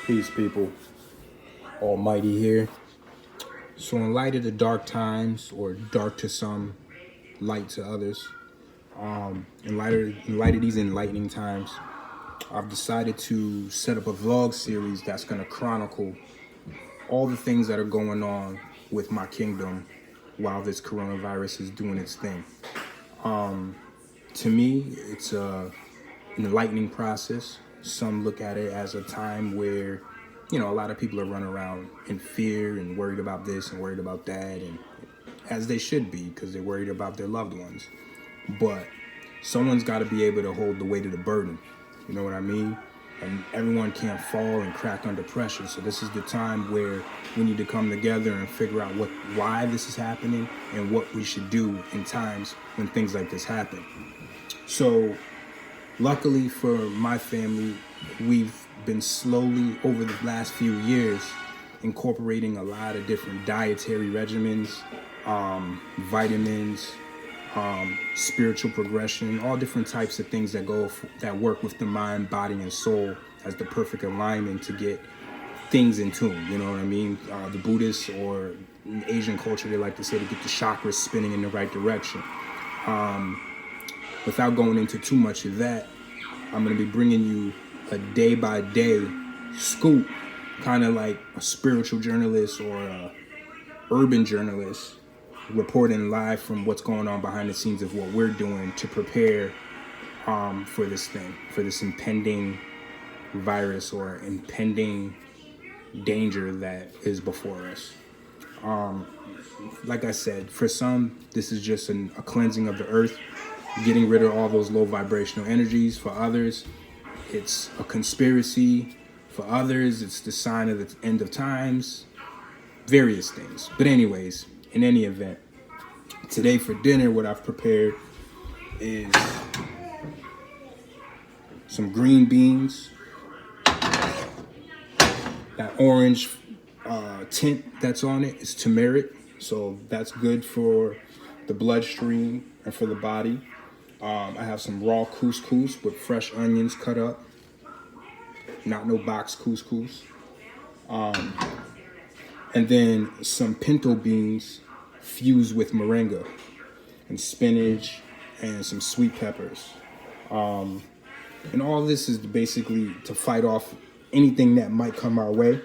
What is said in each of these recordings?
Peace, people. Almighty here. So in light of the dark times, or dark to some, light to others, in light of these enlightening times, I've decided to set up a vlog series that's going to chronicle all the things that are going on with my kingdom while this coronavirus is doing its thing. To me, it's an enlightening process. Some look at it as a time where, a lot of people are running around in fear and worried about this and worried about that, and as they should be, because they're worried about their loved ones. But someone's got to be able to hold the weight of the burden. You know what I mean? And everyone can't fall and crack under pressure. So this is the time where we need to come together and figure out why this is happening and what we should do in times when things like this happen. So luckily for my family, we've been slowly over the last few years incorporating a lot of different dietary regimens, vitamins, spiritual progression, all different types of things that work with the mind, body, and soul as the perfect alignment to get things in tune. You know what I mean? The Buddhists or in Asian culture, they like to say to get the chakras spinning in the right direction. Without going into too much of that, I'm going to be bringing you a day-by-day scoop, kind of like a spiritual journalist or a urban journalist reporting live from what's going on behind the scenes of what we're doing to prepare for this impending virus or impending danger that is before us. Like I said, for some, this is just a cleansing of the earth, getting rid of all those low vibrational energies. For others, it's a conspiracy. For others, it's the sign of the end of times, various things. But anyways, in any event, today for dinner, what I've prepared is some green beans, that orange tint that's on it is turmeric, so that's good for the bloodstream and for the body. I have some raw couscous with fresh onions cut up, not no box couscous. And then some pinto beans fused with moringa and spinach and some sweet peppers. And all this is basically to fight off anything that might come our way.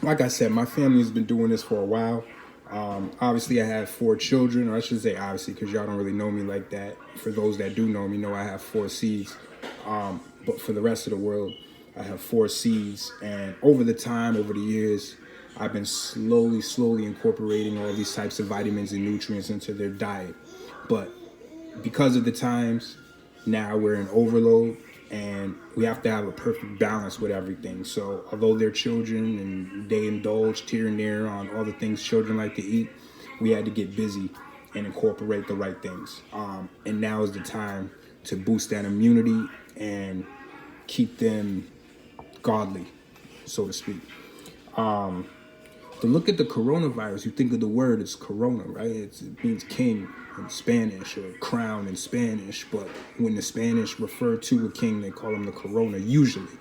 Like I said, my family has been doing this for a while. Obviously, I have 4 children, or I should say obviously, because y'all don't really know me like that. For those that do know me, know I have 4 seeds. But for the rest of the world, I have 4 seeds. And over the years, I've been slowly incorporating all these types of vitamins and nutrients into their diet. But because of the times, now we're in overload and we have to have a perfect balance with everything. So although they're children and they indulged here and there on all the things children like to eat, we had to get busy and incorporate the right things. And now is the time to boost that immunity and keep them godly, so to speak. To look at the coronavirus, you think of the word, it's corona, right? It means king in Spanish or crown in Spanish. But when the Spanish refer to a king, they call him the corona, usually.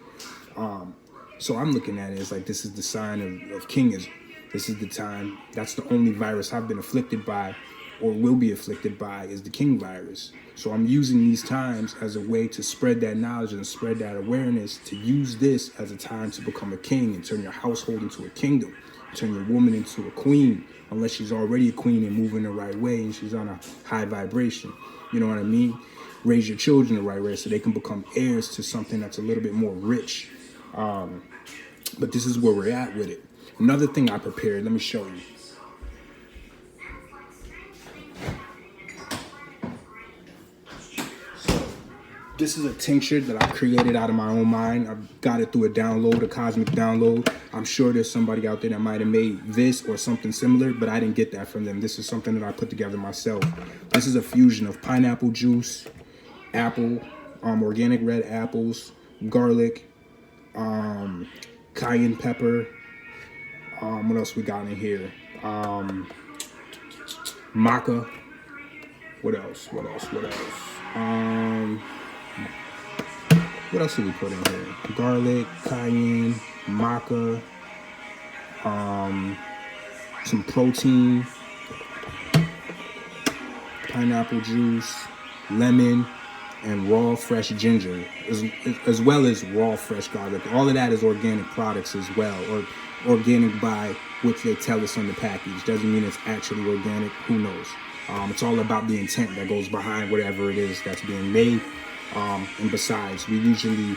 So I'm looking at it as like this is the sign of kingism. This is the time. That's the only virus I've been afflicted by or will be afflicted by is the king virus. So I'm using these times as a way to spread that knowledge and spread that awareness, to use this as a time to become a king and turn your household into a kingdom. Turn your woman into a queen, unless she's already a queen and moving the right way and she's on a high vibration. You know what I mean? Raise your children the right way so they can become heirs to something that's a little bit more rich. But this is where we're at with it. Another thing I prepared, let me show you. This is a tincture that I created out of my own mind. I got it through a download, a cosmic download. I'm sure there's somebody out there that might have made this or something similar, but I didn't get that from them. This is something that I put together myself. This is a fusion of pineapple juice, apple, organic red apples, garlic, cayenne pepper. What else we got in here? Maca. What else? What else did we put in here? Garlic, cayenne, maca, some protein, pineapple juice, lemon, and raw fresh ginger, as well as raw fresh garlic. All of that is organic products as well, or organic by which they tell us on the package. Doesn't mean it's actually organic. Who knows? It's all about the intent that goes behind whatever it is that's being made. And besides, we usually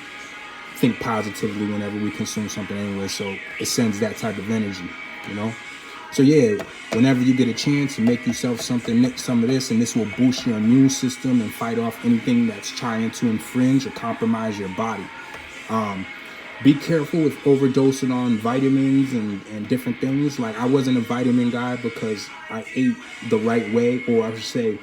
think positively whenever we consume something anyway, so it sends that type of energy, you know? So yeah, whenever you get a chance to make yourself some of this, and this will boost your immune system and fight off anything that's trying to infringe or compromise your body. Be careful with overdosing on vitamins and different things. Like, I wasn't a vitamin guy because I ate the right way, or I should say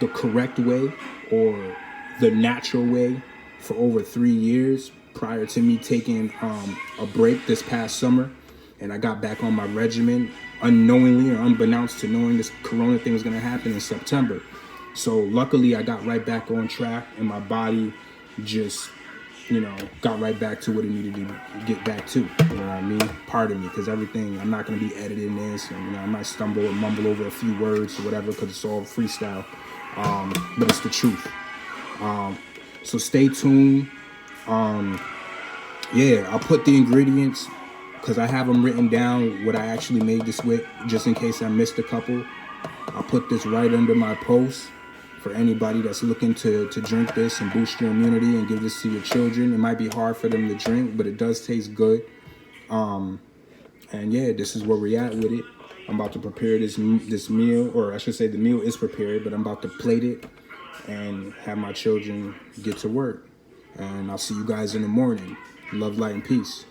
the correct way, or the natural way, for over 3 years prior to me taking a break this past summer. And I got back on my regimen unknowingly or unbeknownst to knowing this corona thing was going to happen in September. So luckily I got right back on track, and my body just, got right back to what it needed to get back to. You know what I mean? Pardon me, because everything, I'm not going to be editing this, and I might stumble or mumble over a few words or whatever, because it's all freestyle. But it's the truth. So stay tuned. I'll put the ingredients, because I have them written down, what I actually made this with, just in case I missed a couple. I'll put this right under my post for anybody that's looking to drink this and boost your immunity and give this to your children. It might be hard for them to drink, but it does taste good. And yeah, this is where we're at with it. I'm about to prepare this meal, or I should say the meal is prepared, but I'm about to plate it and have my children get to work. And I'll see you guys in the morning. Love, light, and peace.